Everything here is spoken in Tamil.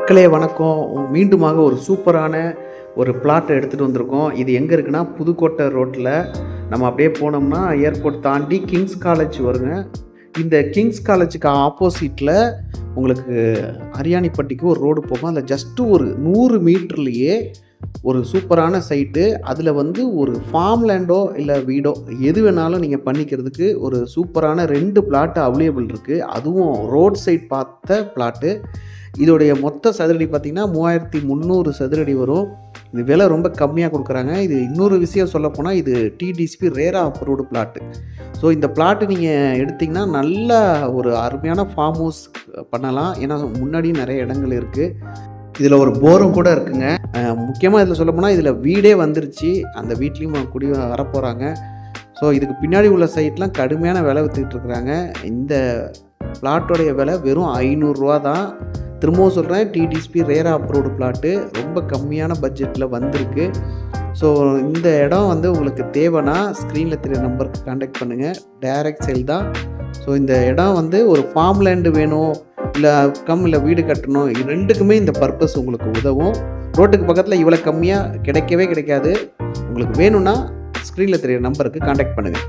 மக்களே வணக்கம். மீண்டுமாக ஒரு சூப்பரான ஒரு பிளாட்டை எடுத்துகிட்டு வந்திருக்கோம். இது எங்கே இருக்குன்னா, புதுக்கோட்டை ரோட்டில் நம்ம அப்படியே போனோம்னா ஏர்போர்ட் தாண்டி கிங்ஸ் காலேஜ் வருங்க. இந்த கிங்ஸ் காலேஜுக்கு ஆப்போசிட்டில் உங்களுக்கு அரியாணிப்பட்டிக்கு ஒரு ரோடு போகும். அதில் ஜஸ்ட்டு ஒரு 100 மீட்டர்லேயே ஒரு சூப்பரான சைட்டு. அதில் ஒரு ஃபார்ம் லேண்டோ இல்லை வீடோ எது வேணாலும் நீங்கள் பண்ணிக்கிறதுக்கு ஒரு சூப்பரான 2 பிளாட்டு அவைலபிள் இருக்குது. அதுவும் ரோட் சைட் பார்த்த பிளாட்டு. இதோடைய மொத்த சதுரடி பார்த்திங்கன்னா 3300 சதுரடி வரும். இது விலை ரொம்ப கம்மியாக கொடுக்குறாங்க. இது இன்னொரு விஷயம் சொல்லப்போனால் இது DTCP RERA approved plot. So இந்த பிளாட்டு நீங்கள் எடுத்திங்கன்னா நல்லா ஒரு அருமையான ஃபார்ம் ஹவுஸ் பண்ணலாம். ஏன்னா முன்னாடியும் நிறைய இடங்கள் இருக்குது. இதில் ஒரு போரும் கூட இருக்குங்க. முக்கியமாக இதில் சொல்லப்போனால் இதில் வீடே வந்துருச்சு. அந்த வீட்லேயும் குடி வரப்போகிறாங்க. ஸோ இதுக்கு பின்னாடி உள்ள சைட்லாம் கடுமையான விலை விற்றுக்கிட்டு இருக்கிறாங்க. இந்த பிளாட்டோடைய விலை வெறும் 500 ரூபா தான். திரும்பவும் சொல்கிறேன், டிடிசிபி ரேரா அப்ரூவ்டு பிளாட்டு ரொம்ப கம்மியான பட்ஜெட்டில் வந்திருக்கு. ஸோ இந்த இடம் உங்களுக்கு தேவைன்னா ஸ்க்ரீனில் தெரிய நம்பருக்கு கான்டாக்ட் பண்ணுங்கள். டைரக்ட் சேல் தான். ஸோ இந்த இடம் ஒரு ஃபார்ம் லேண்டு வேணும் இல்லை வீடு கட்டணும், ரெண்டுக்குமே இந்த பர்பஸ் உங்களுக்கு உதவும். ரோட்டுக்கு பக்கத்தில் இவ்வளோ கம்மியாக கிடைக்கவே கிடைக்காது. உங்களுக்கு வேணும்னா ஸ்க்ரீனில் தெரிய நம்பருக்கு கான்டாக்ட் பண்ணுங்கள்.